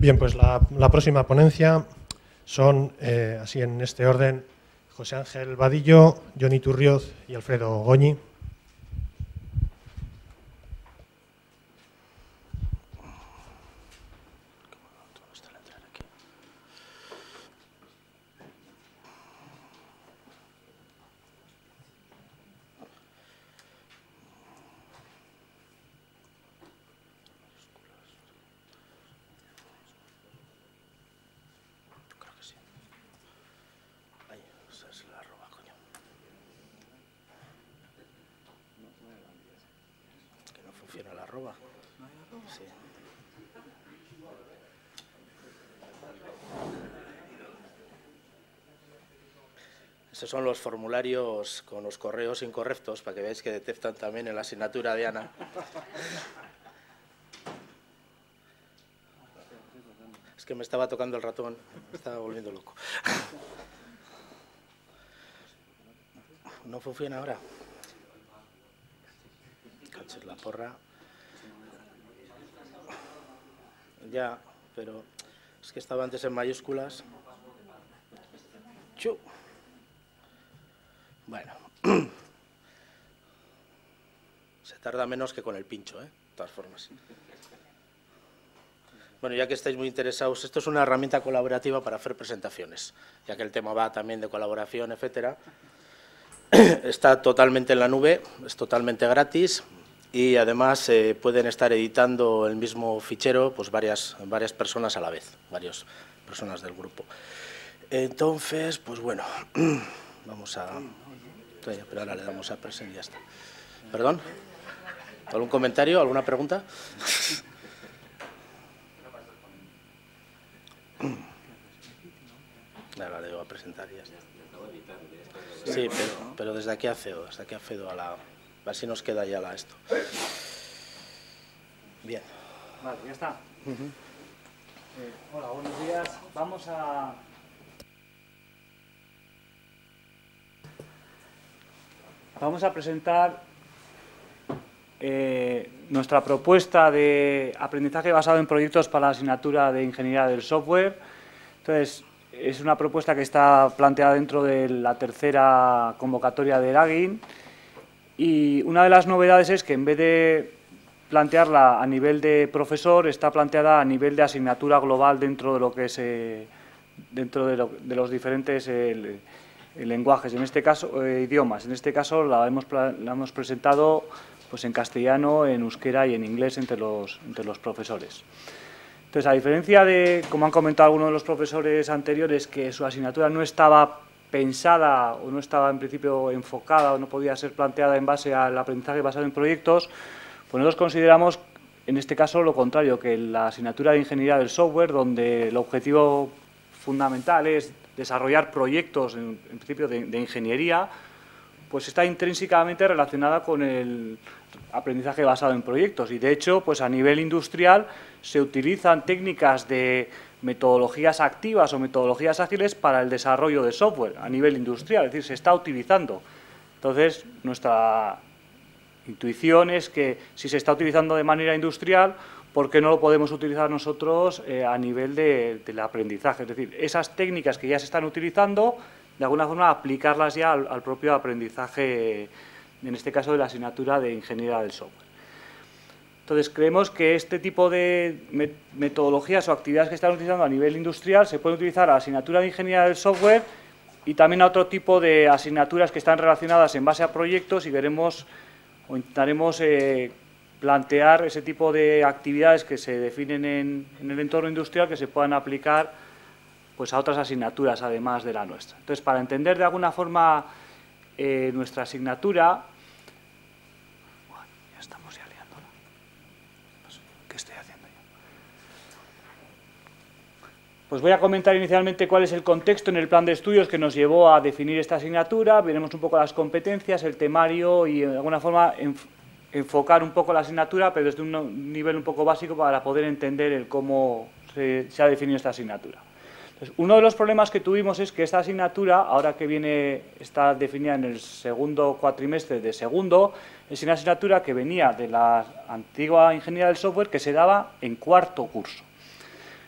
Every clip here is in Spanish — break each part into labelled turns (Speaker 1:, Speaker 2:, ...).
Speaker 1: Bien, pues la próxima ponencia son, así en este orden, José Ángel Vadillo, Johnny Turrioz y Alfredo Goñi.
Speaker 2: Estos son los formularios con los correos incorrectos, para que veáis que detectan también en la asignatura de Ana. Es que me estaba tocando el ratón, me estaba volviendo loco. ¿No funciona ahora? Caches la porra. Ya, pero es que estaba antes en mayúsculas. ¡Chu! Bueno, se tarda menos que con el pincho, de todas formas. Bueno, ya que estáis muy interesados, esto es una herramienta colaborativa para hacer presentaciones, ya que el tema va también de colaboración, etcétera. Está totalmente en la nube, es totalmente gratis y además pueden estar editando el mismo fichero pues varias personas a la vez, varias personas del grupo. Entonces, pues bueno, vamos a... Pero ahora le damos a present y ya está. ¿Perdón? ¿Algún comentario? ¿Alguna pregunta? Ahora le debo a presentar y ya está. Sí, pero desde aquí accedo a la... A ver si nos queda ya esto. Bien.
Speaker 3: Vale, ya está. Hola, buenos días. Vamos a presentar nuestra propuesta de aprendizaje basado en proyectos para la asignatura de Ingeniería del Software. Entonces, es una propuesta que está planteada dentro de la tercera convocatoria del AGIN y una de las novedades es que en vez de plantearla a nivel de profesor, está planteada a nivel de asignatura global dentro de lo que es de los diferentes lenguajes, en este caso idiomas. En este caso la hemos presentado pues en castellano, en euskera y en inglés entre los profesores. Entonces, a diferencia de, como han comentado algunos de los profesores anteriores, que su asignatura no estaba pensada o no estaba en principio enfocada o no podía ser planteada en base al aprendizaje basado en proyectos, pues nosotros consideramos en este caso lo contrario, que la asignatura de Ingeniería del Software, donde el objetivo fundamental es desarrollar proyectos, en principio, de ingeniería, pues está intrínsecamente relacionada con el aprendizaje basado en proyectos. Y, de hecho, pues a nivel industrial se utilizan técnicas de metodologías activas o metodologías ágiles para el desarrollo de software a nivel industrial, es decir, se está utilizando. Entonces, nuestra intuición es que si se está utilizando de manera industrial, ¿por qué no lo podemos utilizar nosotros a nivel del aprendizaje? Es decir, esas técnicas que ya se están utilizando, de alguna forma aplicarlas ya al propio aprendizaje, en este caso de la asignatura de Ingeniería del Software. Entonces, creemos que este tipo de metodologías o actividades que están utilizando a nivel industrial se pueden utilizar a la asignatura de Ingeniería del Software y también a otro tipo de asignaturas que están relacionadas en base a proyectos, y veremos o intentaremos plantear ese tipo de actividades que se definen en el entorno industrial que se puedan aplicar pues a otras asignaturas además de la nuestra. Entonces, para entender de alguna forma nuestra asignatura, ya estamos ya liándola. ¿Qué estoy haciendo yo? Pues voy a comentar inicialmente cuál es el contexto en el plan de estudios que nos llevó a definir esta asignatura, veremos un poco las competencias, el temario y de alguna forma enfocar un poco la asignatura, pero desde un nivel un poco básico para poder entender el cómo se ha definido esta asignatura. Entonces, uno de los problemas que tuvimos es que esta asignatura, ahora que está definida en el segundo cuatrimestre de segundo, es una asignatura que venía de la antigua Ingeniería del Software que se daba en cuarto curso.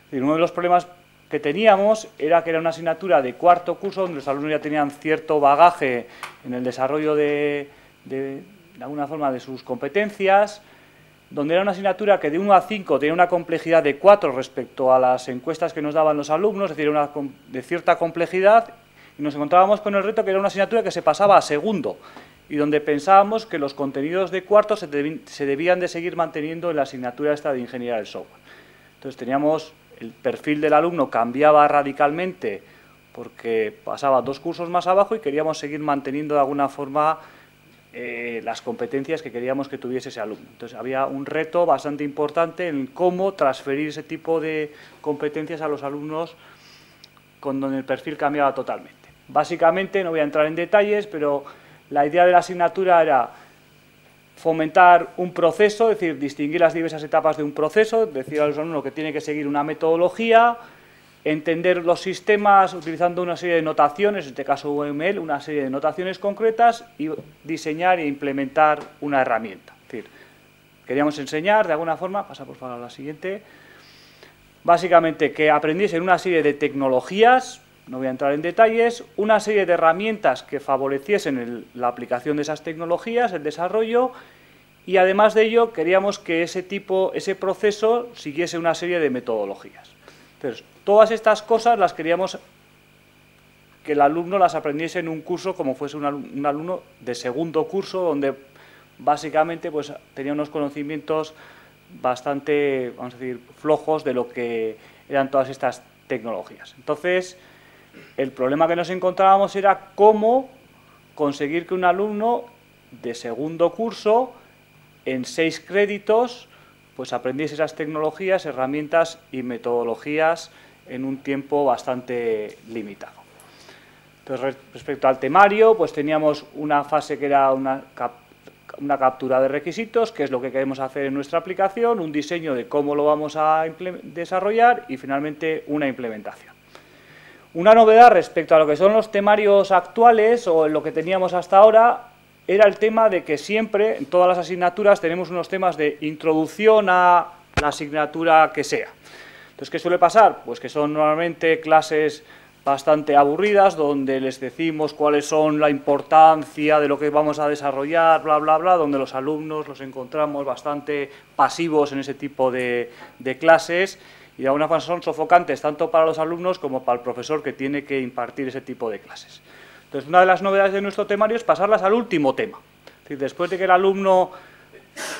Speaker 3: decir, uno de los problemas que teníamos era que era una asignatura de cuarto curso donde los alumnos ya tenían cierto bagaje en el desarrollo de alguna forma de sus competencias, donde era una asignatura que de 1 a 5 tenía una complejidad de 4 respecto a las encuestas que nos daban los alumnos, es decir, de cierta complejidad, y nos encontrábamos con el reto que era una asignatura que se pasaba a segundo, y donde pensábamos que los contenidos de cuarto se debían de seguir manteniendo en la asignatura esta de Ingeniería del Software. Entonces teníamos, el perfil del alumno cambiaba radicalmente porque pasaba 2 cursos más abajo y queríamos seguir manteniendo de alguna forma las competencias que queríamos que tuviese ese alumno. Entonces había un reto bastante importante en cómo transferir ese tipo de competencias a los alumnos con donde el perfil cambiaba totalmente. Básicamente, no voy a entrar en detalles, pero la idea de la asignatura era fomentar un proceso, es decir, distinguir las diversas etapas de un proceso, decir a los alumnos que tiene que seguir una metodología, entender los sistemas utilizando una serie de notaciones, en este caso UML, una serie de notaciones concretas y diseñar e implementar una herramienta. Es decir, queríamos enseñar de alguna forma, pasa por favor a la siguiente, básicamente que aprendiesen una serie de tecnologías, no voy a entrar en detalles, una serie de herramientas que favoreciesen la aplicación de esas tecnologías, el desarrollo, y además de ello queríamos que ese proceso siguiese una serie de metodologías. Entonces, todas estas cosas las queríamos que el alumno las aprendiese en un curso como fuese un alumno de segundo curso, donde básicamente pues, tenía unos conocimientos bastante, vamos a decir, flojos de lo que eran todas estas tecnologías. Entonces, el problema que nos encontrábamos era cómo conseguir que un alumno de segundo curso, en 6 créditos, pues aprendiese esas tecnologías, herramientas y metodologías en un tiempo bastante limitado. Entonces, respecto al temario, pues teníamos una fase que era una captura de requisitos, que es lo que queremos hacer en nuestra aplicación, un diseño de cómo lo vamos a desarrollar y finalmente una implementación. Una novedad respecto a lo que son los temarios actuales o lo que teníamos hasta ahora era el tema de que siempre, en todas las asignaturas, tenemos unos temas de introducción a la asignatura que sea. Entonces, ¿qué suele pasar? Pues que son normalmente clases bastante aburridas, donde les decimos cuáles son la importancia de lo que vamos a desarrollar, bla, bla, bla, donde los alumnos los encontramos bastante pasivos en ese tipo de clases y de alguna forma son sofocantes tanto para los alumnos como para el profesor que tiene que impartir ese tipo de clases. Entonces, una de las novedades de nuestro temario es pasarlas al último tema. Es decir, después de que el alumno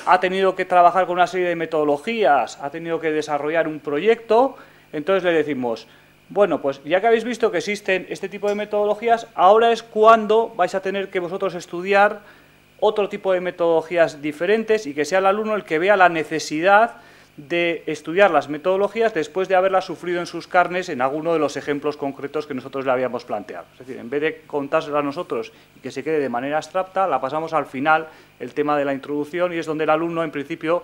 Speaker 3: ha tenido que trabajar con una serie de metodologías, ha tenido que desarrollar un proyecto, entonces le decimos, bueno, pues ya que habéis visto que existen este tipo de metodologías, ahora es cuando vais a tener que vosotros estudiar otro tipo de metodologías diferentes y que sea el alumno el que vea la necesidad de estudiar las metodologías después de haberlas sufrido en sus carnes en alguno de los ejemplos concretos que nosotros le habíamos planteado. Es decir, en vez de contársela a nosotros y que se quede de manera abstracta, la pasamos al final, el tema de la introducción, y es donde el alumno, en principio,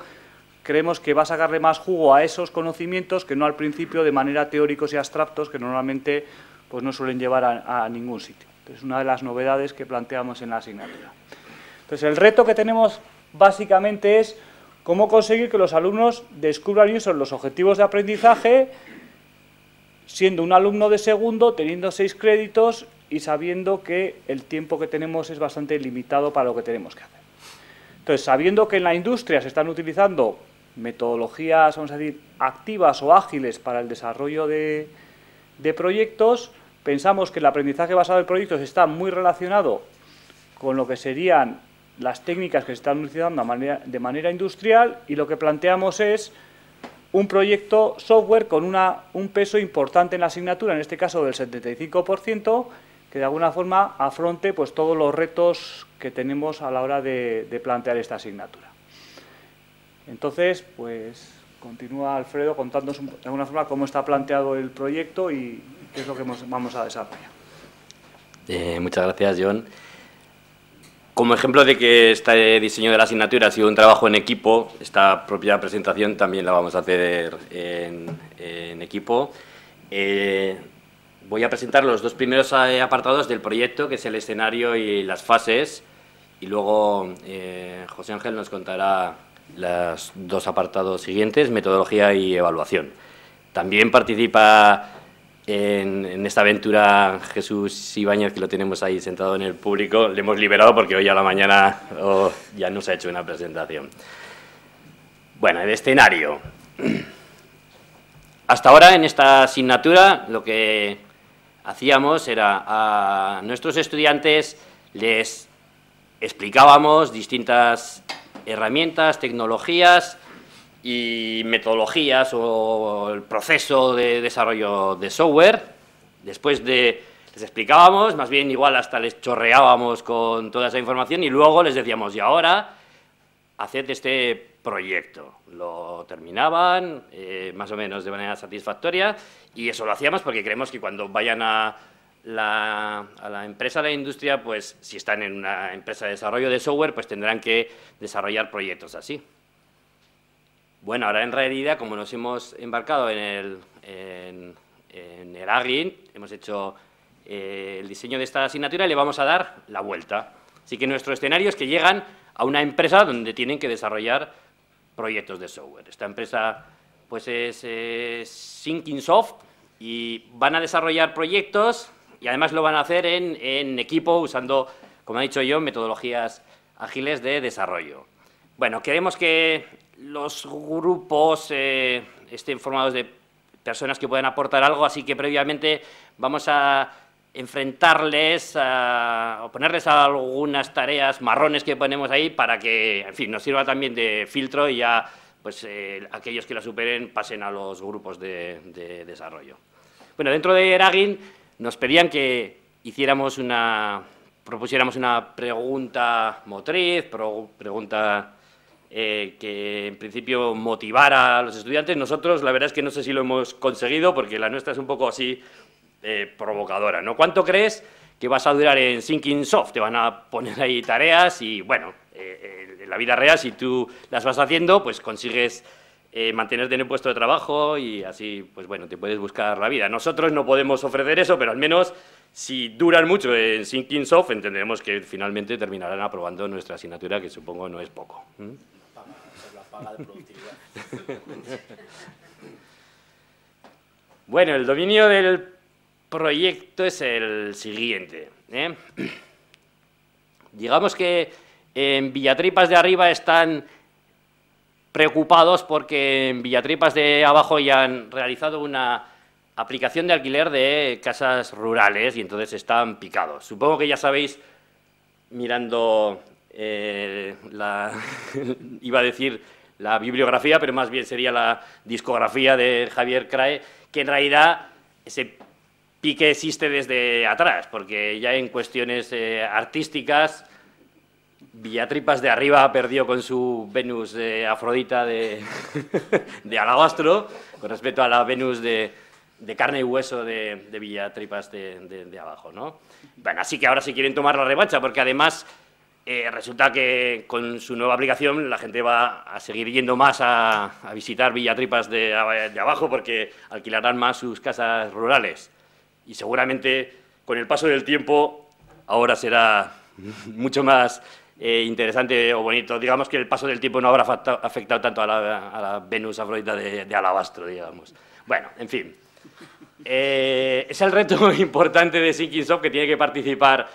Speaker 3: creemos que va a sacarle más jugo a esos conocimientos que no al principio de manera teóricos y abstractos, que normalmente pues, no suelen llevar a ningún sitio. Es una de las novedades que planteamos en la asignatura. Entonces, el reto que tenemos básicamente es cómo conseguir que los alumnos descubran y usen los objetivos de aprendizaje siendo un alumno de segundo, teniendo 6 créditos y sabiendo que el tiempo que tenemos es bastante limitado para lo que tenemos que hacer. Entonces, sabiendo que en la industria se están utilizando metodologías, vamos a decir, activas o ágiles para el desarrollo de proyectos, pensamos que el aprendizaje basado en proyectos está muy relacionado con lo que serían las técnicas que se están utilizando de manera industrial, y lo que planteamos es un proyecto software con un peso importante en la asignatura, en este caso del 75%, que de alguna forma afronte pues, todos los retos que tenemos a la hora de plantear esta asignatura. Entonces, pues continúa Alfredo contándonos de alguna forma cómo está planteado el proyecto y qué es lo que vamos a desarrollar.
Speaker 4: Muchas gracias, John. Como ejemplo de que este diseño de la asignatura ha sido un trabajo en equipo, esta propia presentación también la vamos a hacer en equipo. Voy a presentar los 2 primeros apartados del proyecto, que es el escenario y las fases, y luego José Ángel nos contará los 2 apartados siguientes, metodología y evaluación. También participa en esta aventura Jesús Ibáñez, que lo tenemos ahí sentado en el público. Le hemos liberado porque hoy a la mañana ya nos ha hecho una presentación. Bueno, el escenario. Hasta ahora en esta asignatura lo que hacíamos era a nuestros estudiantes les explicábamos distintas herramientas, tecnologías y metodologías o el proceso de desarrollo de software. Después les explicábamos, más bien igual hasta les chorreábamos con toda esa información y luego les decíamos, y ahora haced este proyecto. Lo terminaban más o menos de manera satisfactoria y eso lo hacíamos porque creemos que cuando vayan a la empresa, a la industria, pues si están en una empresa de desarrollo de software, pues tendrán que desarrollar proyectos así. Bueno, ahora en realidad, como nos hemos embarcado en Eragin, hemos hecho el diseño de esta asignatura y le vamos a dar la vuelta. Así que nuestro escenario es que llegan a una empresa donde tienen que desarrollar proyectos de software. Esta empresa pues es Syncingsoft y van a desarrollar proyectos y además lo van a hacer en equipo usando, como he dicho yo, metodologías ágiles de desarrollo. Bueno, queremos que los grupos estén formados de personas que puedan aportar algo, así que previamente vamos a enfrentarles o ponerles a algunas tareas marrones que ponemos ahí para que, en fin, nos sirva también de filtro y ya pues aquellos que la superen pasen a los grupos de desarrollo. Bueno, dentro de Eragin nos pedían que propusiéramos una pregunta motriz, pregunta que en principio motivara a los estudiantes. Nosotros, la verdad es que no sé si lo hemos conseguido, porque la nuestra es un poco así provocadora, ¿no? ¿Cuánto crees que vas a durar en Syncingsoft? Te van a poner ahí tareas y, bueno, en la vida real, si tú las vas haciendo, pues consigues mantenerte en el puesto de trabajo y así, pues bueno, te puedes buscar la vida. Nosotros no podemos ofrecer eso, pero al menos si duran mucho en Syncingsoft, entendemos que finalmente terminarán aprobando nuestra asignatura, que supongo no es poco. Paga de productividad. Bueno, el dominio del proyecto es el siguiente. Digamos que en Villatripas de arriba están preocupados porque en Villatripas de abajo ya han realizado una aplicación de alquiler de casas rurales y entonces están picados. Supongo que ya sabéis, mirando iba a decir la bibliografía, pero más bien sería la discografía de Javier Crae, que en realidad ese pique existe desde atrás, porque ya en cuestiones artísticas, Villatripas de arriba perdió con su Venus de Afrodita de alabastro, con respecto a la Venus de carne y hueso de Villatripas de abajo, ¿no? Bueno, así que ahora sí quieren tomar la revancha, porque además resulta que con su nueva aplicación la gente va a seguir yendo más a visitar Villatripas de abajo porque alquilarán más sus casas rurales. Y seguramente con el paso del tiempo ahora será mucho más interesante o bonito. Digamos que el paso del tiempo no habrá afectado tanto a la Venus Afrodita de alabastro, digamos. Bueno, en fin. Es el reto importante de Syncingsoft, que tiene que participar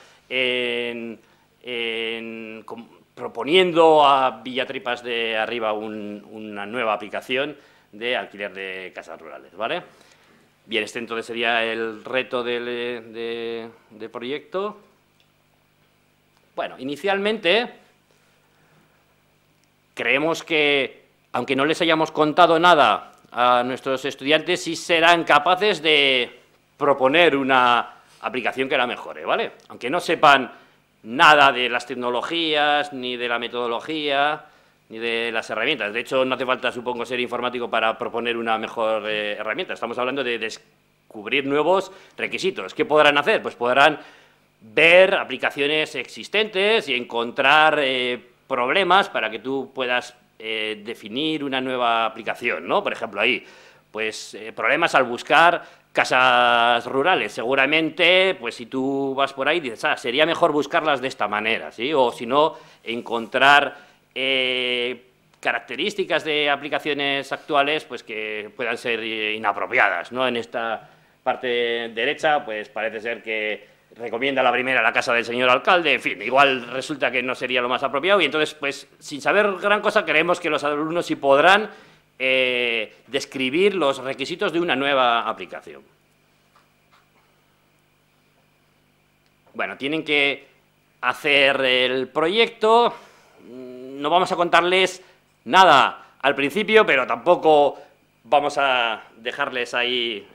Speaker 4: proponiendo a Villatripas de arriba una nueva aplicación de alquiler de casas rurales, ¿vale? Bien, este entonces sería el reto del proyecto. Bueno, inicialmente creemos que, aunque no les hayamos contado nada a nuestros estudiantes, sí serán capaces de proponer una aplicación que la mejore, ¿vale? Aunque no sepan nada de las tecnologías, ni de la metodología, ni de las herramientas. De hecho, no hace falta, supongo, ser informático para proponer una mejor herramienta. Estamos hablando de descubrir nuevos requisitos. ¿Qué podrán hacer? Pues podrán ver aplicaciones existentes y encontrar problemas para que tú puedas definir una nueva aplicación, ¿no? Por ejemplo, ahí, pues problemas al buscar casas rurales. Seguramente, pues si tú vas por ahí, dices, sería mejor buscarlas de esta manera, ¿sí? O si no, encontrar características de aplicaciones actuales pues que puedan ser inapropiadas, ¿no? En esta parte derecha pues parece ser que recomienda la primera la casa del señor alcalde, en fin, igual resulta que no sería lo más apropiado y entonces pues sin saber gran cosa creemos que los alumnos sí podrán describir los requisitos de una nueva aplicación. Bueno, tienen que hacer el proyecto, no vamos a contarles nada al principio, pero tampoco vamos a dejarles ahí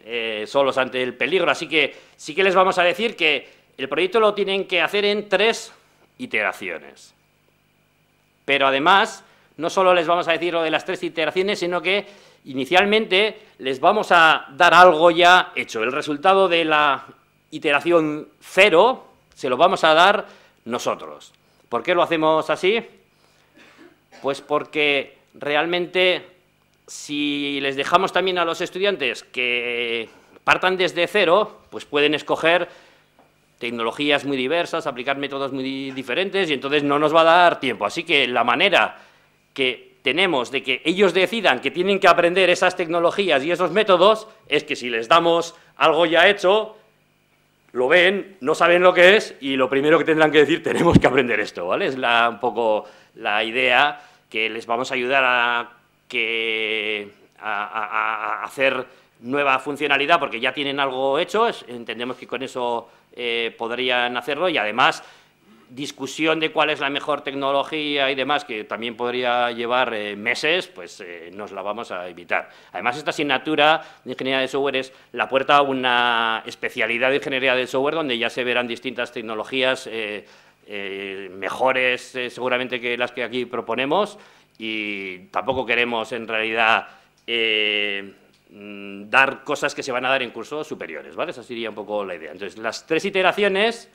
Speaker 4: solos ante el peligro, así que sí que les vamos a decir que el proyecto lo tienen que hacer en 3 iteraciones. Pero además, no solo les vamos a decir lo de las 3 iteraciones, sino que inicialmente les vamos a dar algo ya hecho. El resultado de la iteración 0 se lo vamos a dar nosotros. ¿Por qué lo hacemos así? Pues porque realmente si les dejamos también a los estudiantes que partan desde 0, pues pueden escoger tecnologías muy diversas, aplicar métodos muy diferentes y entonces no nos va a dar tiempo. Así que la manera que tenemos de que ellos decidan que tienen que aprender esas tecnologías y esos métodos es que si les damos algo ya hecho, lo ven, no saben lo que es y lo primero que tendrán que decir, tenemos que aprender esto, ¿vale? Es un poco la idea que les vamos a ayudar a hacer nueva funcionalidad porque ya tienen algo hecho, entendemos que con eso podrían hacerlo y además discusión de cuál es la mejor tecnología y demás, que también podría llevar meses, pues nos la vamos a evitar. Además, esta asignatura de Ingeniería de Software es la puerta a una especialidad de Ingeniería del Software donde ya se verán distintas tecnologías mejores seguramente que las que aquí proponemos y tampoco queremos en realidad dar cosas que se van a dar en cursos superiores, ¿vale? Esa sería un poco la idea. Entonces, las 3 iteraciones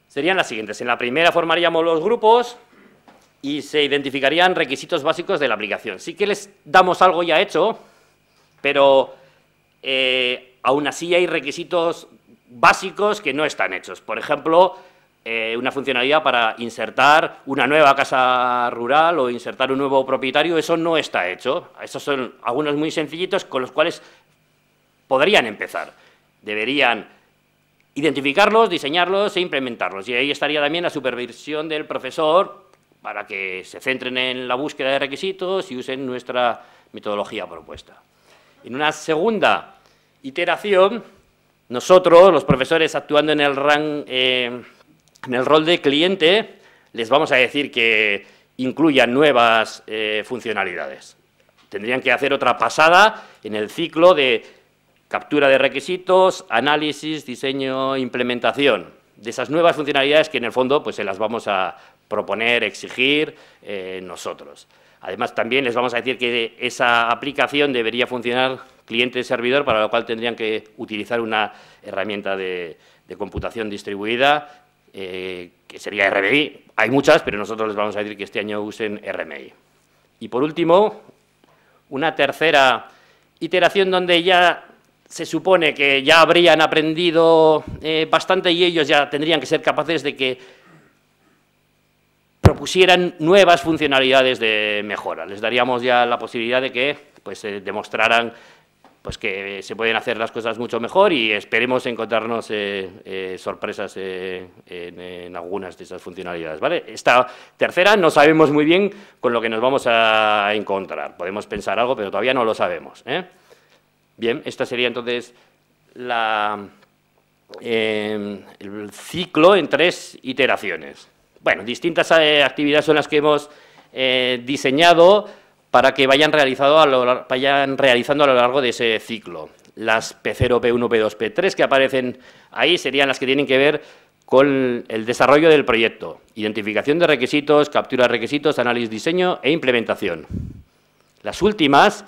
Speaker 4: serían las siguientes. En la primera formaríamos los grupos y se identificarían requisitos básicos de la aplicación. Sí que les damos algo ya hecho, pero aún así hay requisitos básicos que no están hechos. Por ejemplo, una funcionalidad para insertar una nueva casa rural o insertar un nuevo propietario, eso no está hecho. Esos son algunos muy sencillitos con los cuales podrían empezar. Deberían identificarlos, diseñarlos e implementarlos. Y ahí estaría también la supervisión del profesor para que se centren en la búsqueda de requisitos y usen nuestra metodología propuesta. En una segunda iteración, nosotros, los profesores actuando en el rol de cliente, les vamos a decir que incluyan nuevas funcionalidades. Tendrían que hacer otra pasada en el ciclo de captura de requisitos, análisis, diseño, implementación de esas nuevas funcionalidades que en el fondo pues se las vamos a proponer, exigir nosotros. Además también les vamos a decir que esa aplicación debería funcionar cliente-servidor, para lo cual tendrían que utilizar una herramienta de computación distribuida que sería RMI. Hay muchas, pero nosotros les vamos a decir que este año usen RMI. Y por último, una tercera iteración donde ya se supone que ya habrían aprendido bastante y ellos ya tendrían que ser capaces de que propusieran nuevas funcionalidades de mejora. Les daríamos ya la posibilidad de que pues, demostraran pues, que se pueden hacer las cosas mucho mejor y esperemos encontrarnos sorpresas en algunas de esas funcionalidades, ¿vale? Esta tercera no sabemos muy bien con lo que nos vamos a encontrar. Podemos pensar algo, pero todavía no lo sabemos, Bien, esta sería entonces el ciclo en 3 iteraciones. Bueno, distintas actividades son las que hemos diseñado para que vayan realizando a lo largo de ese ciclo. Las P0, P1, P2, P3 que aparecen ahí serían las que tienen que ver con el desarrollo del proyecto, identificación de requisitos, captura de requisitos, análisis, diseño e implementación. Las últimas,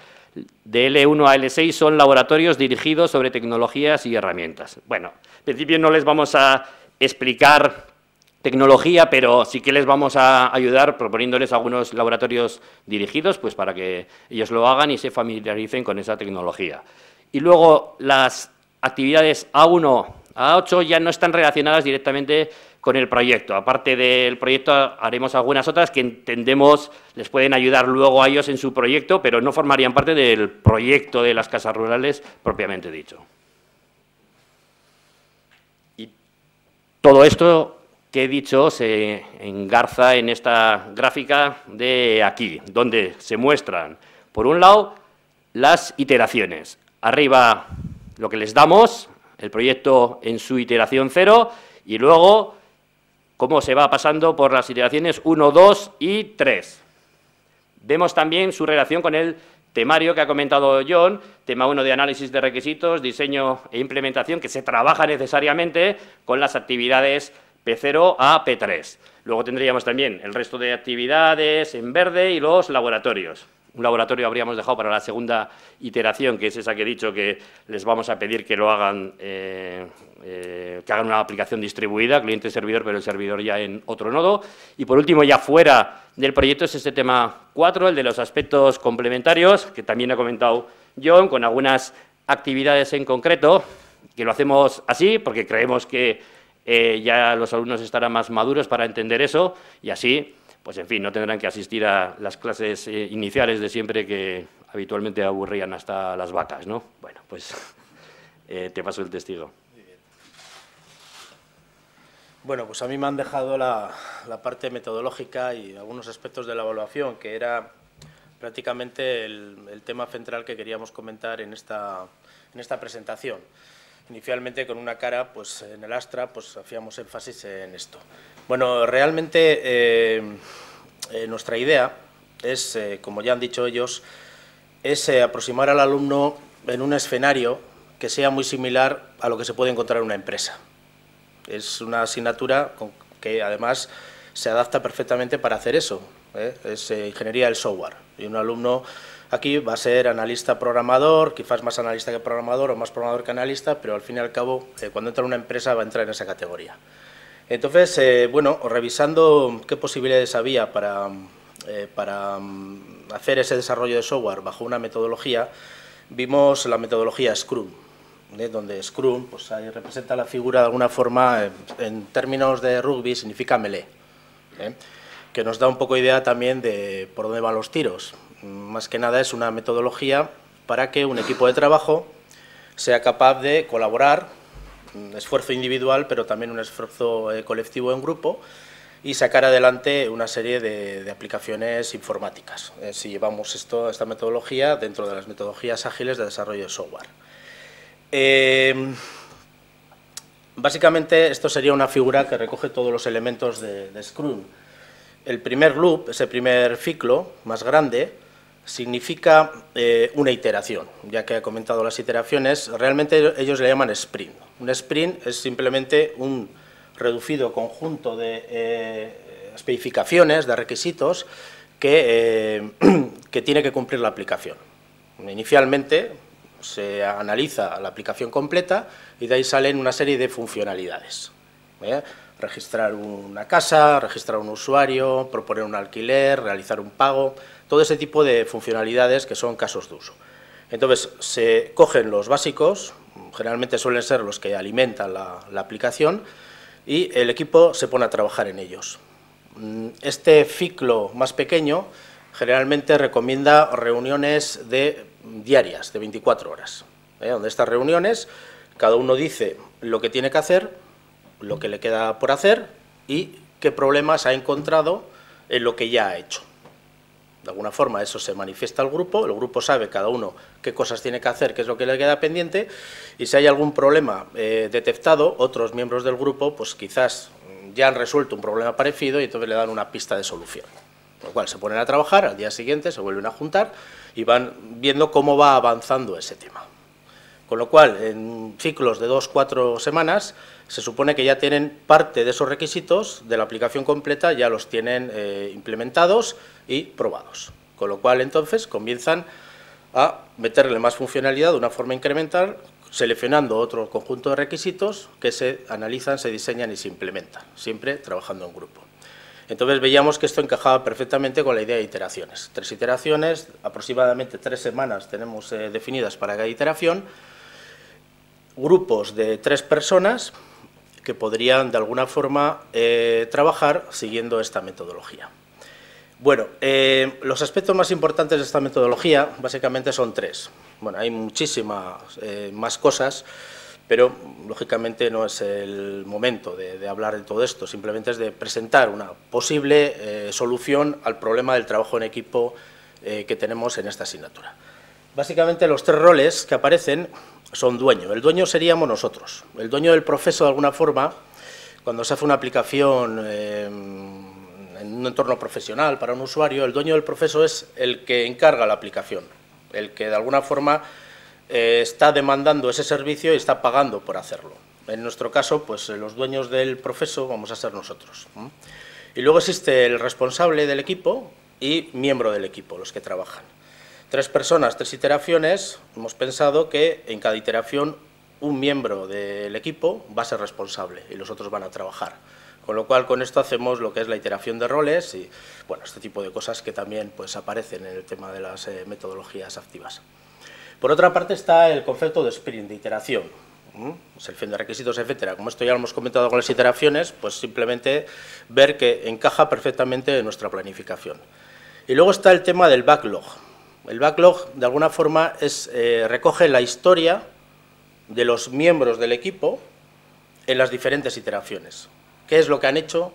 Speaker 4: de L1 a L6, son laboratorios dirigidos sobre tecnologías y herramientas. Bueno, en principio no les vamos a explicar tecnología, pero sí que les vamos a ayudar proponiéndoles algunos laboratorios dirigidos, pues para que ellos lo hagan y se familiaricen con esa tecnología. Y luego las actividades A1 a 8 ya no están relacionadas directamente con el proyecto. Aparte del proyecto, haremos algunas otras que entendemos les pueden ayudar luego a ellos en su proyecto, pero no formarían parte del proyecto de las casas rurales propiamente dicho. Y todo esto que he dicho se engarza en esta gráfica de aquí, donde se muestran, por un lado, las iteraciones. Arriba, lo que les damos, el proyecto en su iteración 0, y luego cómo se va pasando por las iteraciones 1, 2 y 3. Vemos también su relación con el temario que ha comentado John, tema 1 de análisis de requisitos, diseño e implementación, que se trabaja necesariamente con las actividades P0 a P3. Luego tendríamos también el resto de actividades en verde y los laboratorios. Un laboratorio habríamos dejado para la segunda iteración, que es esa que he dicho que les vamos a pedir que lo hagan, que hagan una aplicación distribuida, cliente-servidor, pero el servidor ya en otro nodo. Y por último, ya fuera del proyecto, es este tema 4, el de los aspectos complementarios, que también ha comentado John, con algunas actividades en concreto, que lo hacemos así, porque creemos que ya los alumnos estarán más maduros para entender eso, y así, pues en fin, no tendrán que asistir a las clases iniciales de siempre que habitualmente aburrían hasta las vacas, ¿no? Bueno, pues te paso el testigo.
Speaker 2: Bueno, pues a mí me han dejado la parte metodológica y algunos aspectos de la evaluación, que era prácticamente el tema central que queríamos comentar en esta presentación. Inicialmente, con una cara, pues en el Astra, pues hacíamos énfasis en esto. Bueno, realmente nuestra idea es, como ya han dicho ellos, es aproximar al alumno en un escenario que sea muy similar a lo que se puede encontrar en una empresa. Es una asignatura que además se adapta perfectamente para hacer eso, es ingeniería del software. Y un alumno aquí va a ser analista programador, quizás más analista que programador o más programador que analista, pero al fin y al cabo, cuando entra en una empresa va a entrar en esa categoría. Entonces, bueno, revisando qué posibilidades había para hacer ese desarrollo de software bajo una metodología, vimos la metodología Scrum, donde Scrum pues, ahí representa la figura de alguna forma, en términos de rugby, significa melee, que nos da un poco idea también de por dónde van los tiros. Más que nada es una metodología para que un equipo de trabajo sea capaz de colaborar, un esfuerzo individual, pero también un esfuerzo colectivo en grupo, y sacar adelante una serie de aplicaciones informáticas, si llevamos esta metodología dentro de las metodologías ágiles de desarrollo de software. Básicamente, esto sería una figura que recoge todos los elementos de Scrum. El primer loop, ese primer ciclo más grande, significa una iteración. Ya que he comentado las iteraciones, realmente ellos le llaman sprint. Un sprint es simplemente un reducido conjunto de especificaciones, de requisitos que tiene que cumplir la aplicación. Inicialmente se analiza la aplicación completa y de ahí salen una serie de funcionalidades. Registrar una casa, registrar un usuario, proponer un alquiler, realizar un pago, todo ese tipo de funcionalidades que son casos de uso. Entonces, se cogen los básicos, generalmente suelen ser los que alimentan la aplicación, y el equipo se pone a trabajar en ellos. Este ciclo más pequeño generalmente recomienda reuniones diarias, de 24 horas, donde estas reuniones cada uno dice lo que tiene que hacer, lo que le queda por hacer y qué problemas ha encontrado en lo que ya ha hecho. De alguna forma eso se manifiesta al grupo, el grupo sabe cada uno qué cosas tiene que hacer, qué es lo que le queda pendiente, y si hay algún problema detectado, otros miembros del grupo pues quizás ya han resuelto un problema parecido y entonces le dan una pista de solución. Con lo cual se ponen a trabajar, al día siguiente se vuelven a juntar y van viendo cómo va avanzando ese tema. Con lo cual, en ciclos de 2-4 semanas, se supone que ya tienen parte de esos requisitos de la aplicación completa, ya los tienen implementados y probados. Con lo cual, entonces, comienzan a meterle más funcionalidad de una forma incremental, seleccionando otro conjunto de requisitos que se analizan, se diseñan y se implementan, siempre trabajando en grupo. Entonces, veíamos que esto encajaba perfectamente con la idea de iteraciones. 3 iteraciones, aproximadamente 3 semanas tenemos definidas para cada iteración, grupos de 3 personas, que podrían de alguna forma trabajar siguiendo esta metodología. Bueno, los aspectos más importantes de esta metodología básicamente son 3. Bueno, hay muchísimas más cosas, pero lógicamente no es el momento de hablar de todo esto, simplemente es de presentar una posible solución al problema del trabajo en equipo que tenemos en esta asignatura. Básicamente los 3 roles que aparecen son dueño. El dueño seríamos nosotros. El dueño del proceso, de alguna forma, cuando se hace una aplicación en un entorno profesional para un usuario, el dueño del proceso es el que encarga la aplicación, el que de alguna forma está demandando ese servicio y está pagando por hacerlo. En nuestro caso, pues los dueños del proceso vamos a ser nosotros. Y luego existe el responsable del equipo y miembro del equipo, los que trabajan. 3 personas, 3 iteraciones. Hemos pensado que en cada iteración un miembro del equipo va a ser responsable y los otros van a trabajar. Con lo cual, con esto hacemos lo que es la iteración de roles y, bueno, este tipo de cosas que también pues, aparecen en el tema de las metodologías activas. Por otra parte está el concepto de sprint, de iteración, selección de requisitos, etcétera. Como esto ya lo hemos comentado con las iteraciones, pues simplemente ver que encaja perfectamente en nuestra planificación. Y luego está el tema del backlog. El backlog, de alguna forma, recoge la historia de los miembros del equipo en las diferentes iteraciones. ¿Qué es lo que han hecho?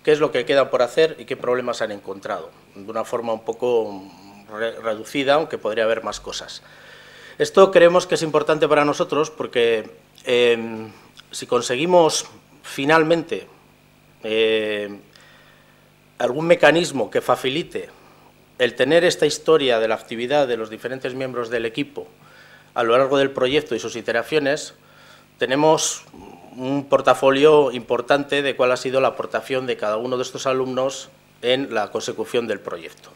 Speaker 2: ¿Qué es lo que queda por hacer? ¿Y qué problemas han encontrado? De una forma un poco reducida, aunque podría haber más cosas. Esto creemos que es importante para nosotros porque si conseguimos finalmente algún mecanismo que facilite el tener esta historia de la actividad de los diferentes miembros del equipo a lo largo del proyecto y sus iteraciones, tenemos un portafolio importante de cuál ha sido la aportación de cada uno de estos alumnos en la consecución del proyecto.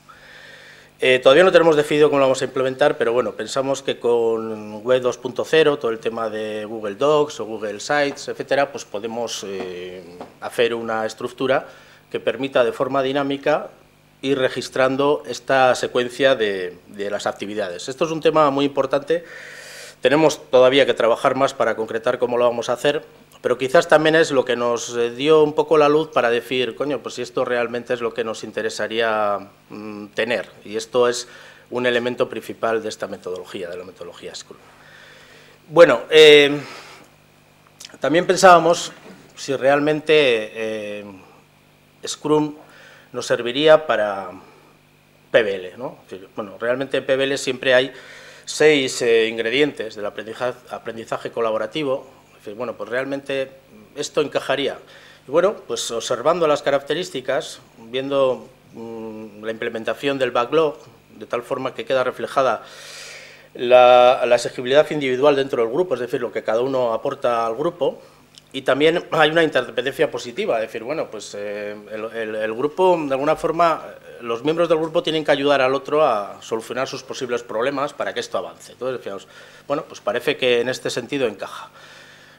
Speaker 2: Todavía no tenemos definido cómo lo vamos a implementar, pero bueno, pensamos que con Web 2.0, todo el tema de Google Docs o Google Sites, etcétera, pues podemos hacer una estructura que permita de forma dinámica ir registrando esta secuencia de las actividades. Esto es un tema muy importante. Tenemos todavía que trabajar más para concretar cómo lo vamos a hacer, pero quizás también es lo que nos dio un poco la luz para decir, coño, pues si esto realmente es lo que nos interesaría tener, y esto es un elemento principal de esta metodología, de la metodología Scrum. Bueno, también pensábamos si realmente Scrum nos serviría para PBL, ¿no? Bueno, realmente en PBL siempre hay 6 ingredientes del aprendizaje colaborativo. Bueno, pues realmente esto encajaría. Y bueno, pues observando las características, viendo la implementación del backlog, de tal forma que queda reflejada la exigibilidad individual dentro del grupo, es decir, lo que cada uno aporta al grupo, y también hay una interdependencia positiva, es decir, bueno, pues el grupo, de alguna forma, los miembros del grupo tienen que ayudar al otro a solucionar sus posibles problemas para que esto avance. Entonces, decíamos, bueno, pues parece que en este sentido encaja.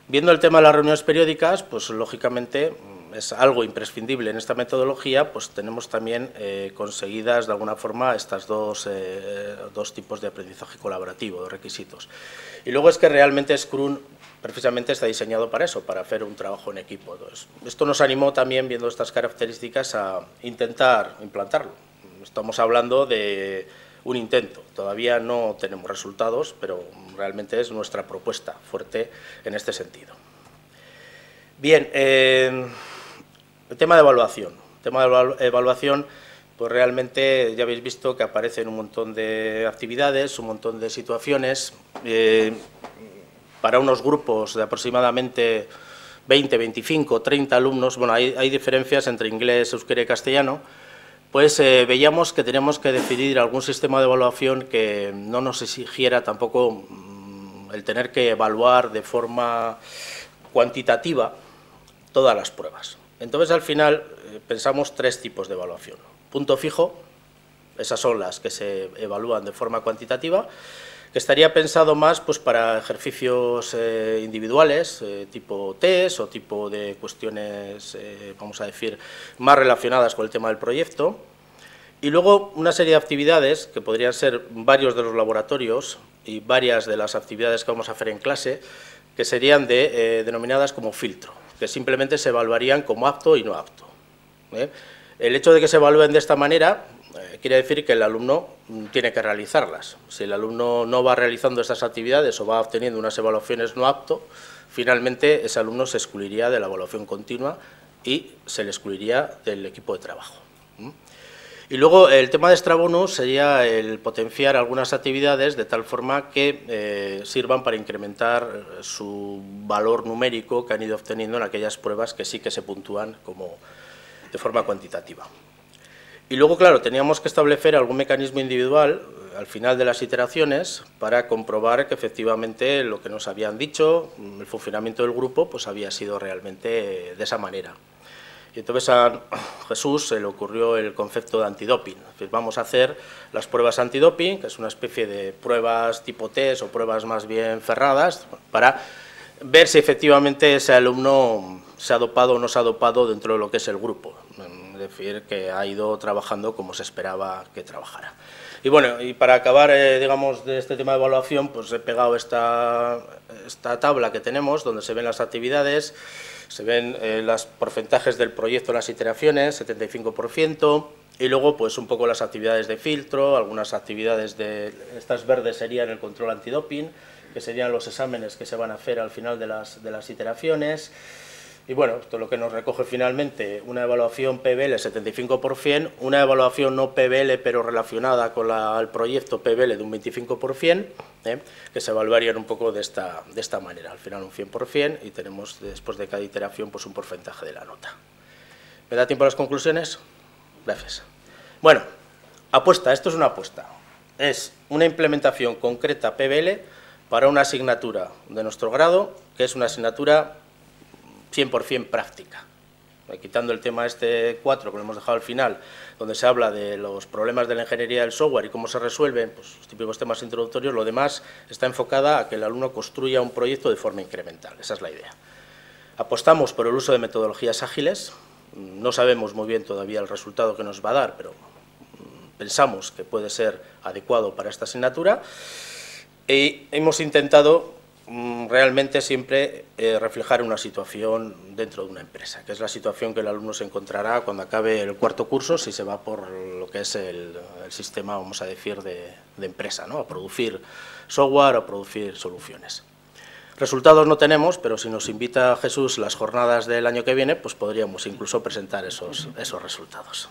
Speaker 2: Viendo el tema de las reuniones periódicas, pues lógicamente es algo imprescindible en esta metodología, pues tenemos también conseguidas de alguna forma estas dos tipos de aprendizaje colaborativo, de requisitos. Y luego es que realmente Scrum precisamente está diseñado para eso, para hacer un trabajo en equipo. Entonces, esto nos animó también, viendo estas características, a intentar implantarlo. Estamos hablando de un intento, todavía no tenemos resultados, pero realmente es nuestra propuesta fuerte en este sentido. Bien, el tema de evaluación. El tema de evaluación, pues realmente ya habéis visto que aparecen un montón de actividades, un montón de situaciones, para unos grupos de aproximadamente 20, 25, 30 alumnos, bueno, hay diferencias entre inglés, euskera y castellano, pues veíamos que teníamos que decidir algún sistema de evaluación que no nos exigiera tampoco el tener que evaluar de forma cuantitativa todas las pruebas. Entonces, al final, pensamos 3 tipos de evaluación. Punto fijo, esas son las que se evalúan de forma cuantitativa, que estaría pensado más pues, para ejercicios individuales, tipo test o tipo de cuestiones, vamos a decir, más relacionadas con el tema del proyecto. Y luego una serie de actividades, que podrían ser varios de los laboratorios y varias de las actividades que vamos a hacer en clase, que serían denominadas como filtro. que simplemente se evaluarían como apto y no apto. El hecho de que se evalúen de esta manera quiere decir que el alumno tiene que realizarlas. Si el alumno no va realizando estas actividades o va obteniendo unas evaluaciones no apto, finalmente ese alumno se excluiría de la evaluación continua y se le excluiría del equipo de trabajo. Y luego el tema de extrabonus sería el potenciar algunas actividades de tal forma que sirvan para incrementar su valor numérico que han ido obteniendo en aquellas pruebas que sí que se puntúan como de forma cuantitativa. Y luego, claro, teníamos que establecer algún mecanismo individual al final de las iteraciones para comprobar que efectivamente lo que nos habían dicho, el funcionamiento del grupo, pues había sido realmente de esa manera. Y entonces a Jesús se le ocurrió el concepto de antidoping. Es decir, vamos a hacer las pruebas antidoping, que es una especie de pruebas tipo test o pruebas más bien cerradas, para ver si efectivamente ese alumno se ha dopado o no se ha dopado dentro de lo que es el grupo. Es decir, que ha ido trabajando como se esperaba que trabajara. Y bueno, y para acabar, digamos, de este tema de evaluación, pues he pegado esta tabla que tenemos, donde se ven las actividades, se ven los porcentajes del proyecto en las iteraciones, 75%, y luego pues un poco las actividades de filtro, algunas actividades de, estas verdes serían el control antidoping, que serían los exámenes que se van a hacer al final de las iteraciones. Y bueno, esto es lo que nos recoge finalmente una evaluación PBL 75%, una evaluación no PBL pero relacionada con el proyecto PBL de un 25%, que se evaluarían un poco de esta manera, al final un 100% y tenemos después de cada iteración pues un porcentaje de la nota. ¿Me da tiempo a las conclusiones? Gracias. Bueno, apuesta, esto es una apuesta, es una implementación concreta PBL para una asignatura de nuestro grado, que es una asignatura 100% práctica. Quitando el tema este 4 que lo hemos dejado al final, donde se habla de los problemas de la ingeniería del software y cómo se resuelven, pues los típicos temas introductorios, lo demás está enfocada a que el alumno construya un proyecto de forma incremental, esa es la idea. Apostamos por el uso de metodologías ágiles, no sabemos muy bien todavía el resultado que nos va a dar, pero pensamos que puede ser adecuado para esta asignatura y hemos intentado realmente siempre reflejar una situación dentro de una empresa, que es la situación que el alumno se encontrará cuando acabe el cuarto curso, si se va por lo que es el sistema, vamos a decir, de empresa, ¿no? A producir software, a producir soluciones. Resultados no tenemos, pero si nos invita Jesús las jornadas del año que viene, pues podríamos incluso presentar esos resultados.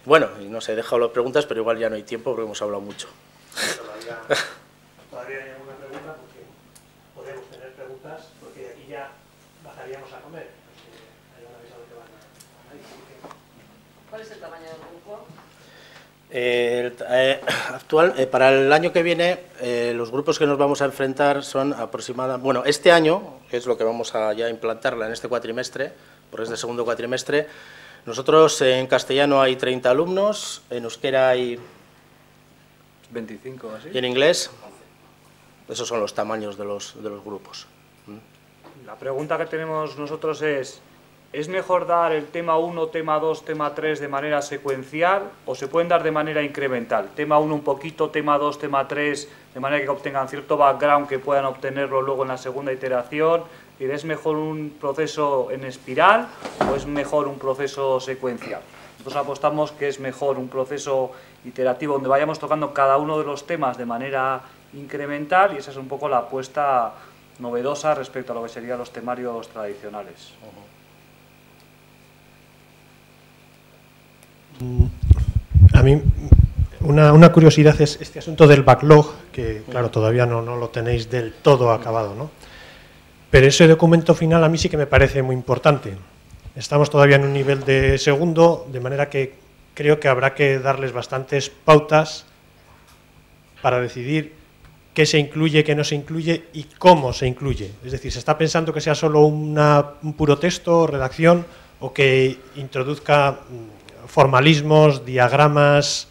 Speaker 2: Bueno, y no sé, he dejado las preguntas, pero igual ya no hay tiempo porque hemos hablado mucho.
Speaker 1: Todavía hay alguna pregunta porque podemos tener preguntas, porque de aquí ya bajaríamos a comer. Hay un aviso que van a ir.
Speaker 5: ¿Cuál es el tamaño del grupo?
Speaker 2: Para el año que viene, los grupos que nos vamos a enfrentar son aproximadamente... Bueno, este año, que es lo que vamos a ya implantarla en este cuatrimestre, porque es de segundo cuatrimestre, nosotros en castellano hay 30 alumnos, en euskera hay
Speaker 3: 25 así.
Speaker 2: Y en inglés, esos son los tamaños de los grupos.
Speaker 3: La pregunta que tenemos nosotros es mejor dar el tema 1, tema 2, tema 3 de manera secuencial o se pueden dar de manera incremental? Tema 1 un poquito, tema 2, tema 3, de manera que obtengan cierto background que puedan obtenerlo luego en la segunda iteración. ¿Es mejor un proceso en espiral o es mejor un proceso secuencial? Nosotros apostamos que es mejor un proceso iterativo donde vayamos tocando cada uno de los temas de manera incremental y esa es un poco la apuesta novedosa respecto a lo que serían los temarios tradicionales.
Speaker 1: A mí una curiosidad es este asunto del backlog, que claro, todavía no lo tenéis del todo acabado, ¿no? Pero ese documento final a mí sí que me parece muy importante. Estamos todavía en un nivel de segundo, de manera que creo que habrá que darles bastantes pautas para decidir qué se incluye, qué no se incluye y cómo se incluye. Es decir, ¿se está pensando que sea solo un puro texto, redacción, o que introduzca formalismos, diagramas,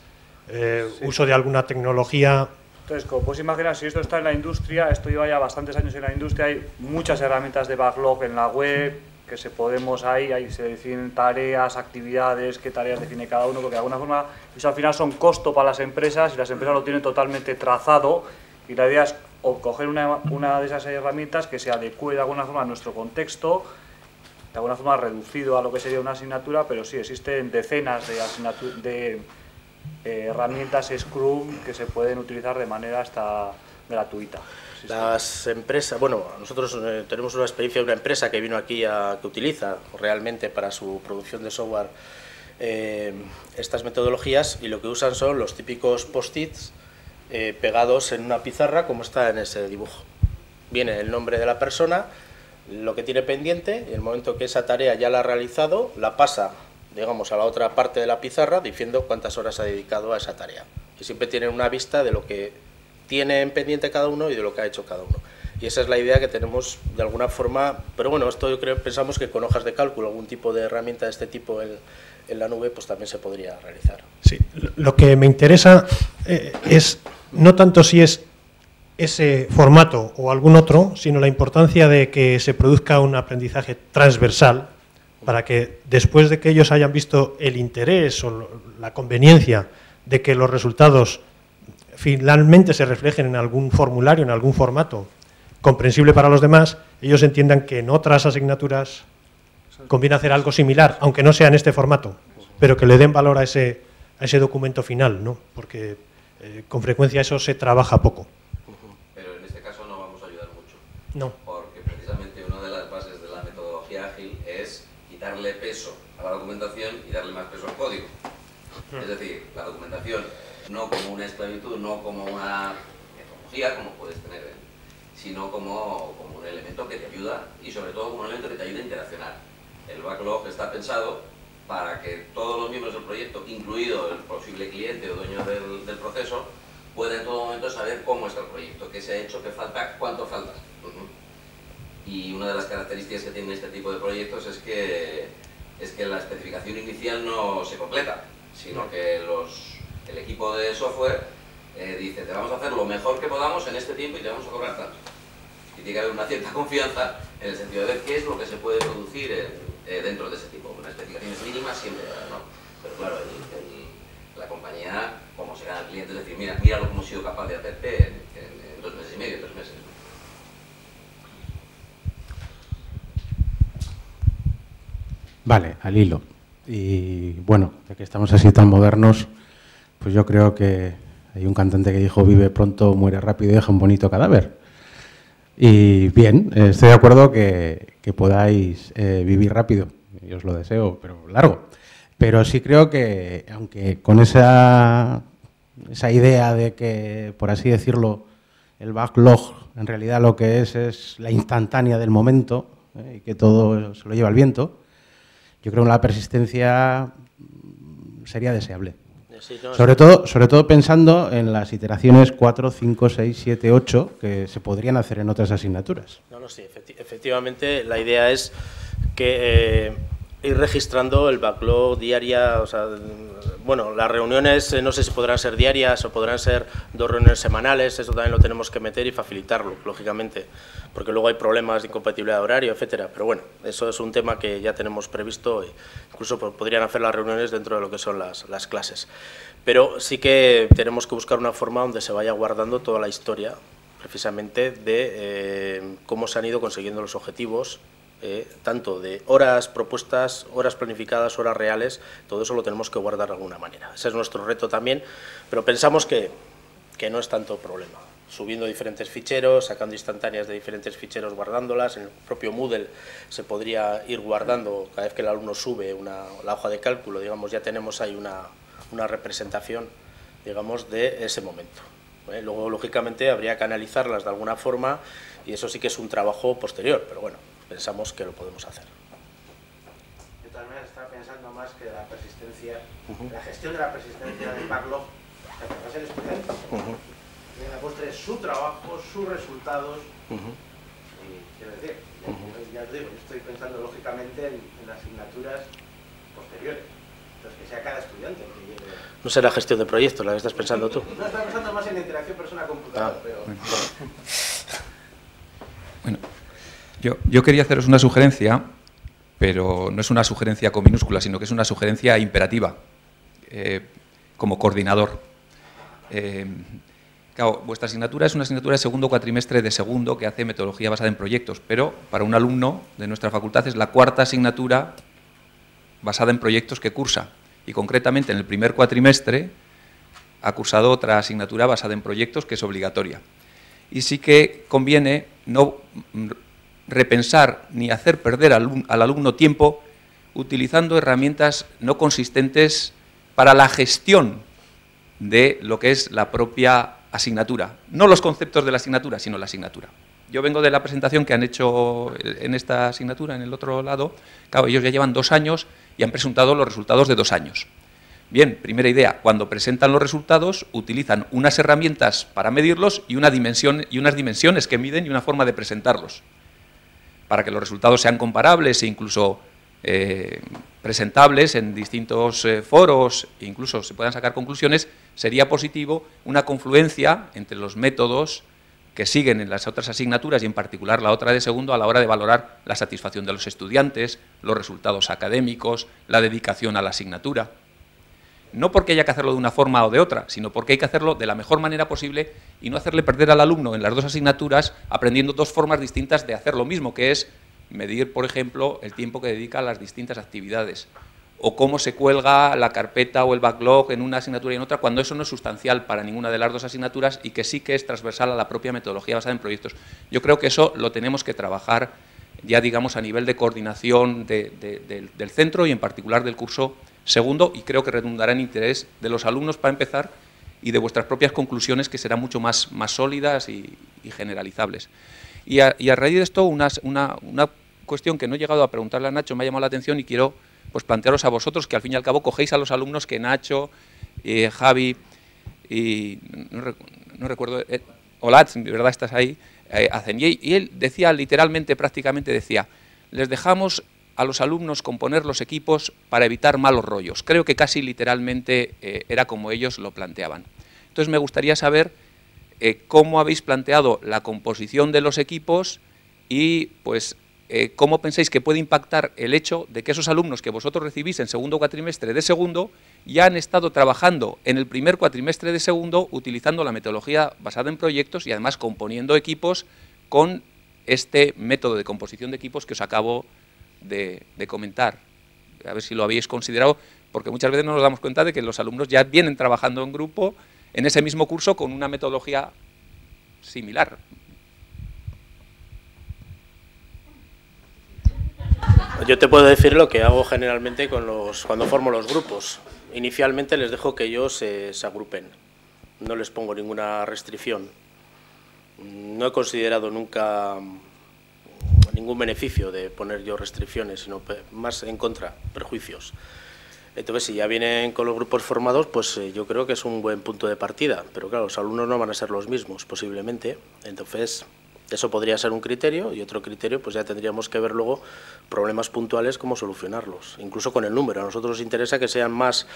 Speaker 1: sí, uso de alguna tecnología?
Speaker 3: Entonces, como puedes imaginar, si esto está en la industria, esto lleva ya bastantes años en la industria, hay muchas herramientas de backlog en la web, que se podemos ahí se definen tareas, actividades, qué tareas define cada uno, porque de alguna forma eso al final son costo para las empresas y las empresas lo tienen totalmente trazado y la idea es coger una de esas herramientas que se adecue de alguna forma a nuestro contexto de alguna forma reducido a lo que sería una asignatura, pero sí existen decenas de herramientas Scrum que se pueden utilizar de manera hasta gratuita.
Speaker 2: Las empresas, bueno, nosotros tenemos una experiencia de una empresa que vino aquí que utiliza realmente para su producción de software estas metodologías, y lo que usan son los típicos post-its pegados en una pizarra como está en ese dibujo. Viene el nombre de la persona, lo que tiene pendiente, y el momento que esa tarea ya la ha realizado, la pasa, digamos, a la otra parte de la pizarra diciendo cuántas horas ha dedicado a esa tarea. Y siempre tienen una vista de lo que tiene en pendiente cada uno y de lo que ha hecho cada uno. Y esa es la idea que tenemos de alguna forma, pero bueno, esto yo creo, pensamos que con hojas de cálculo, algún tipo de herramienta de este tipo en la nube, pues también se podría realizar.
Speaker 1: Sí, lo que me interesa es no tanto si es ese formato o algún otro, sino la importancia de que se produzca un aprendizaje transversal para que después de que ellos hayan visto el interés o la conveniencia de que los resultados finalmente se reflejen en algún formulario, en algún formato comprensible para los demás, ellos entiendan que en otras asignaturas conviene hacer algo similar, aunque no sea en este formato, pero que le den valor a ese documento final, ¿no? Porque con frecuencia eso se trabaja poco.
Speaker 6: Pero en este caso no vamos a ayudar mucho.
Speaker 1: No.
Speaker 6: Porque precisamente una de las bases de la metodología ágil es quitarle peso a la documentación y darle más peso al código. Es decir, la documentación no como una esclavitud, no como una metodología, como puedes tener, sino como un elemento que te ayuda, y sobre todo como un elemento que te ayuda a interaccionar. El backlog está pensado para que todos los miembros del proyecto, incluido el posible cliente o dueño del proceso, puedan en todo momento saber cómo está el proyecto, qué se ha hecho, qué falta, cuánto falta. Y una de las características que tienen este tipo de proyectos es que la especificación inicial no se completa, sino que el equipo de software dice, te vamos a hacer lo mejor que podamos en este tiempo y te vamos a cobrar tanto. Y tiene que haber una cierta confianza en el sentido de ver qué es lo que se puede producir dentro de ese tipo. Unas especificaciones mínimas siempre, ¿no? Pero claro, la compañía, como se gana el cliente, es decir, mira lo que hemos sido capaz de hacerte en 2 meses y medio, 3 meses.
Speaker 7: Vale, al hilo. Y bueno, ya que estamos así tan modernos, pues yo creo que hay un cantante que dijo, vive pronto, muere rápido y deja un bonito cadáver. Y bien, estoy de acuerdo que podáis vivir rápido, yo os lo deseo, pero largo. Pero sí creo que, aunque con esa idea de que, por así decirlo, el backlog en realidad lo que es la instantánea del momento, y que todo se lo lleva el viento, yo creo que la persistencia sería deseable.
Speaker 2: Sí, no,
Speaker 7: sobre todo pensando en las iteraciones 4, 5, 6, 7, 8 que se podrían hacer en otras asignaturas.
Speaker 2: No, sí, efectivamente la idea es que ir registrando el backlog diaria, o sea, bueno, las reuniones no sé si podrán ser diarias o podrán ser 2 reuniones semanales, eso también lo tenemos que meter y facilitarlo, lógicamente, porque luego hay problemas de incompatibilidad de horario, etcétera, pero bueno, eso es un tema que ya tenemos previsto, incluso podrían hacer las reuniones dentro de lo que son las clases. Pero sí que tenemos que buscar una forma donde se vaya guardando toda la historia, precisamente, de cómo se han ido consiguiendo los objetivos, tanto de horas propuestas, horas planificadas, horas reales, todo eso lo tenemos que guardar de alguna manera. Ese es nuestro reto también, pero pensamos que no es tanto problema. Subiendo diferentes ficheros, sacando instantáneas de diferentes ficheros, guardándolas, en el propio Moodle se podría ir guardando, cada vez que el alumno sube la hoja de cálculo, digamos, ya tenemos ahí una representación, digamos, de ese momento. Luego, lógicamente, habría que analizarlas de alguna forma y eso sí que es un trabajo posterior, pero bueno, pensamos que lo podemos hacer.
Speaker 8: De todas maneras, estaba pensando más que la persistencia, la gestión de la persistencia del backlog, que va a ser estudiante. En la postre es su trabajo, sus resultados, y quiero decir, ya os digo, yo estoy pensando lógicamente en asignaturas posteriores. Entonces, que sea cada estudiante el que lleve...
Speaker 2: No será gestión de proyectos la que estás pensando tú.
Speaker 8: No, estaba pensando más en la interacción persona-computador, pero...
Speaker 9: Bueno, yo quería haceros una sugerencia, pero no es una sugerencia con minúscula, sino que es una sugerencia imperativa, como coordinador. Claro, vuestra asignatura es una asignatura de segundo cuatrimestre de segundo que hace metodología basada en proyectos, pero para un alumno de nuestra facultad es la cuarta asignatura basada en proyectos que cursa. Y concretamente en el primer cuatrimestre ha cursado otra asignatura basada en proyectos que es obligatoria. Y sí que conviene no repensar ni hacer perder al alumno tiempo utilizando herramientas no consistentes para la gestión de lo que es la propia asignatura. No los conceptos de la asignatura, sino la asignatura. Yo vengo de la presentación que han hecho en esta asignatura, en el otro lado. Claro, ellos ya llevan 2 años y han presentado los resultados de 2 años. Bien, primera idea, cuando presentan los resultados utilizan unas herramientas para medirlos y unas dimensiones que miden y una forma de presentarlos. Para que los resultados sean comparables e incluso presentables en distintos foros e incluso se puedan sacar conclusiones, sería positivo una confluencia entre los métodos que siguen en las otras asignaturas y en particular la otra de segundo a la hora de valorar la satisfacción de los estudiantes, los resultados académicos, la dedicación a la asignatura. No porque haya que hacerlo de una forma o de otra, sino porque hay que hacerlo de la mejor manera posible y no hacerle perder al alumno en las 2 asignaturas aprendiendo 2 formas distintas de hacer lo mismo, que es medir, por ejemplo, el tiempo que dedica a las distintas actividades o cómo se cuelga la carpeta o el backlog en una asignatura y en otra, cuando eso no es sustancial para ninguna de las 2 asignaturas y que sí que es transversal a la propia metodología basada en proyectos. Yo creo que eso lo tenemos que trabajar ya, digamos, a nivel de coordinación del centro y en particular del curso segundo, y creo que redundará en interés de los alumnos para empezar y de vuestras propias conclusiones, que serán mucho más sólidas y generalizables. Y a raíz de esto, una cuestión que no he llegado a preguntarle a Nacho, me ha llamado la atención y quiero pues plantearos a vosotros, que al fin y al cabo cogéis a los alumnos que Nacho, Javi y no recuerdo, Olatz, de verdad estás ahí, hacen. Y él decía literalmente, prácticamente decía, les dejamos a los alumnos componer los equipos para evitar malos rollos. Creo que casi literalmente era como ellos lo planteaban. Entonces me gustaría saber cómo habéis planteado la composición de los equipos y pues cómo pensáis que puede impactar el hecho de que esos alumnos que vosotros recibís en segundo cuatrimestre de segundo ya han estado trabajando en el primer cuatrimestre de segundo utilizando la metodología basada en proyectos y además componiendo equipos con este método de composición de equipos que os acabo de comentar. A ver si lo habéis considerado, porque muchas veces no nos damos cuenta de que los alumnos ya vienen trabajando en grupo en ese mismo curso con una metodología similar.
Speaker 2: Yo te puedo decir lo que hago generalmente cuando formo los grupos. Inicialmente les dejo que ellos se agrupen, no les pongo ninguna restricción. No he considerado nunca ningún beneficio de poner yo restricciones, sino más en contra, perjuicios. Entonces, si ya vienen con los grupos formados, pues yo creo que es un buen punto de partida, pero claro, los alumnos no van a ser los mismos, posiblemente. Entonces, eso podría ser un criterio, y otro criterio, pues ya tendríamos que ver luego problemas puntuales, cómo solucionarlos, incluso con el número. A nosotros nos interesa que sean más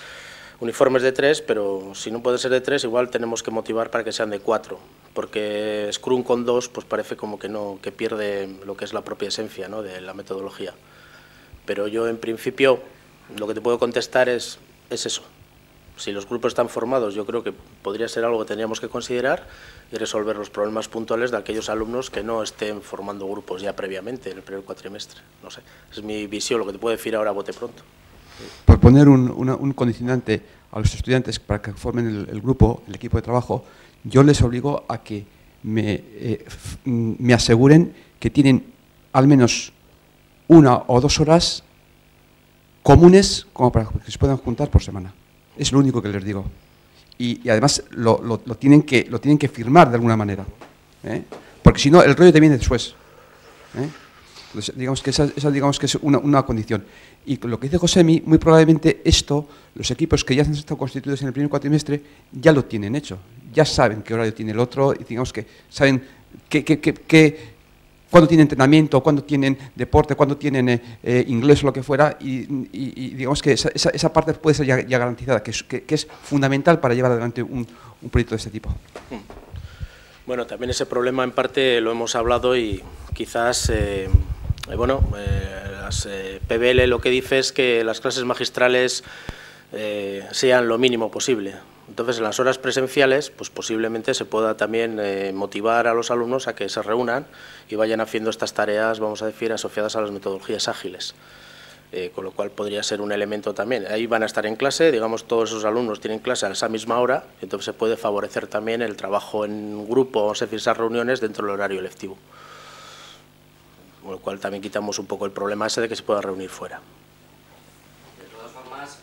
Speaker 2: uniformes de 3, pero si no puede ser de 3, igual tenemos que motivar para que sean de 4, porque Scrum con 2, pues parece como que no, que pierde lo que es la propia esencia, ¿no?, de la metodología. Pero yo, en principio, lo que te puedo contestar es eso. Si los grupos están formados, yo creo que podría ser algo que tendríamos que considerar y resolver los problemas puntuales de aquellos alumnos que no estén formando grupos ya previamente en el primer cuatrimestre. No sé, es mi visión, lo que te puedo decir ahora a bote pronto.
Speaker 10: Por poner un condicionante a los estudiantes para que formen el grupo, el equipo de trabajo, yo les obligo a que me aseguren que tienen al menos 1 o 2 horas comunes como para que se puedan juntar por semana. Es lo único que les digo. Y además lo tienen que firmar de alguna manera, porque si no el rollo te viene después. Entonces, digamos que esa es una condición. Y lo que dice Josemi, muy probablemente esto, los equipos que ya han estado constituidos en el primer cuatrimestre, ya lo tienen hecho. Ya saben qué horario tiene el otro, y digamos que saben cuándo tienen entrenamiento, cuándo tienen deporte, cuándo tienen inglés o lo que fuera, y digamos que esa parte puede ser ya garantizada, que es fundamental para llevar adelante un proyecto de este tipo.
Speaker 2: Bueno, también ese problema en parte lo hemos hablado y quizás, las PBL lo que dice es que las clases magistrales sean lo mínimo posible. Entonces, en las horas presenciales, pues posiblemente se pueda también motivar a los alumnos a que se reúnan y vayan haciendo estas tareas, vamos a decir, asociadas a las metodologías ágiles. Con lo cual podría ser un elemento también. Ahí van a estar en clase, digamos, todos esos alumnos tienen clase a esa misma hora, entonces se puede favorecer también el trabajo en grupo, vamos a decir, esas reuniones dentro del horario lectivo. Con lo cual también quitamos un poco el problema ese de que se pueda reunir fuera.
Speaker 6: De todas formas,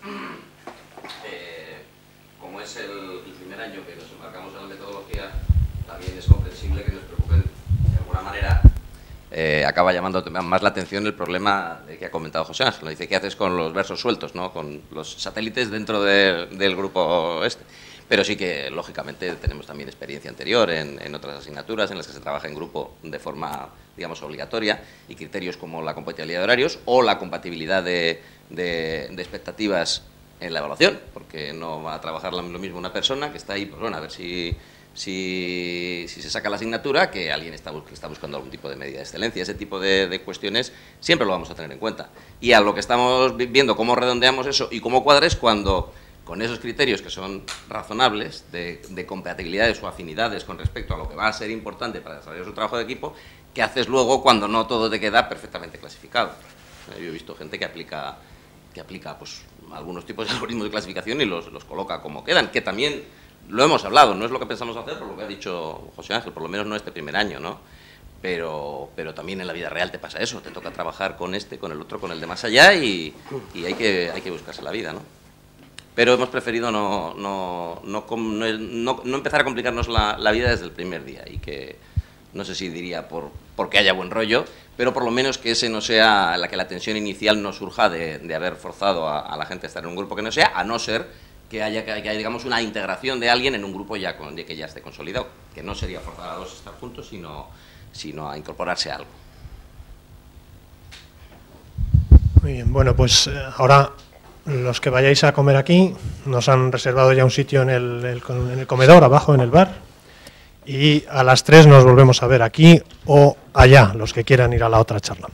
Speaker 6: como es el primer año que nos embarcamos en la metodología, también es comprensible que nos preocupen de alguna manera. Acaba llamando más la atención el problema que ha comentado José Ángel. Dice, ¿qué haces con los versos sueltos, ¿no? Con los satélites dentro del grupo este? Pero sí que, lógicamente, tenemos también experiencia anterior en otras asignaturas en las que se trabaja en grupo de forma, digamos, obligatoria, y criterios como la compatibilidad de horarios o la compatibilidad de expectativas en la evaluación, porque no va a trabajar lo mismo una persona que está ahí, pues bueno, a ver si se saca la asignatura, que alguien está buscando algún tipo de medida de excelencia. Ese tipo de cuestiones siempre lo vamos a tener en cuenta. Y a lo que estamos viendo, cómo redondeamos eso y cómo cuadra, es cuando, con esos criterios que son razonables, de compatibilidades o afinidades con respecto a lo que va a ser importante para desarrollar su trabajo de equipo, ¿qué haces luego cuando no todo te queda perfectamente clasificado? Yo he visto gente que aplica pues, algunos tipos de algoritmos de clasificación y los coloca como quedan, que también... Lo hemos hablado, no es lo que pensamos hacer, por lo que ha dicho José Ángel, por lo menos no este primer año, ¿no? Pero también en la vida real te pasa eso, te toca trabajar con este, con el otro, con el de más allá y hay que buscarse la vida, ¿no? Pero hemos preferido no empezar a complicarnos la vida desde el primer día y que, no sé si diría porque haya buen rollo, pero por lo menos que ese no sea que la tensión inicial no surja de haber forzado a la gente a estar en un grupo que no sea, a no ser que haya digamos, una integración de alguien en un grupo que ya esté consolidado, que no sería forzar a dos a estar juntos, sino a incorporarse a algo.
Speaker 1: Muy bien, bueno, pues ahora los que vayáis a comer aquí, nos han reservado ya un sitio en el comedor, abajo en el bar, y a las 3 nos volvemos a ver aquí o allá, los que quieran ir a la otra charla.